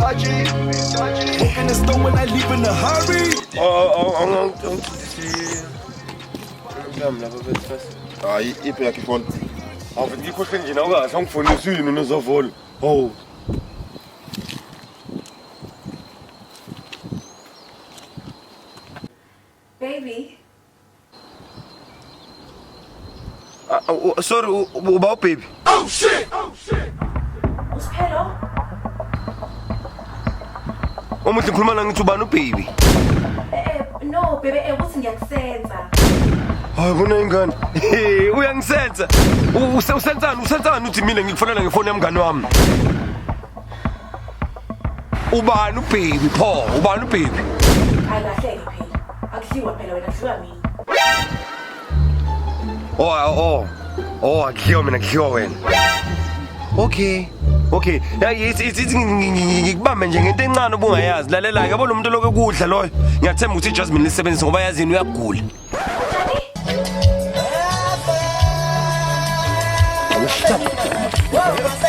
Walk in the store when I leave in a hurry. Hayi iphi yakhe ifoni? Awuthi ngikhohle nje nawe kahle angifundisa yini unozovolo. Oh. Baby. Sorry, uba baby. Oh shit! Usiphelo? Umuthi ngikhuluma la ngithi ubani ubaby? No, baby, uthi ngiyakusenza. Hayi bona ingane. Uyangisenza. Usenzani uthi mina ngikufonela ngefoni yamngani wami? Ubani ubaby pho? Ubani ubaby? Ayikahleki phela. Akudliwa phela wena, kudliwa mina. Akudliwa mina, kudliwa wena. Okay. Ithi ngikubambe nje ngento encane obungayazi. Lalela ke yabo lo muntu lokho ekudla loyo. Ngiyathemba ukuthi Jasmine lisebenzisa ngoba yazini uyagula. Whoa.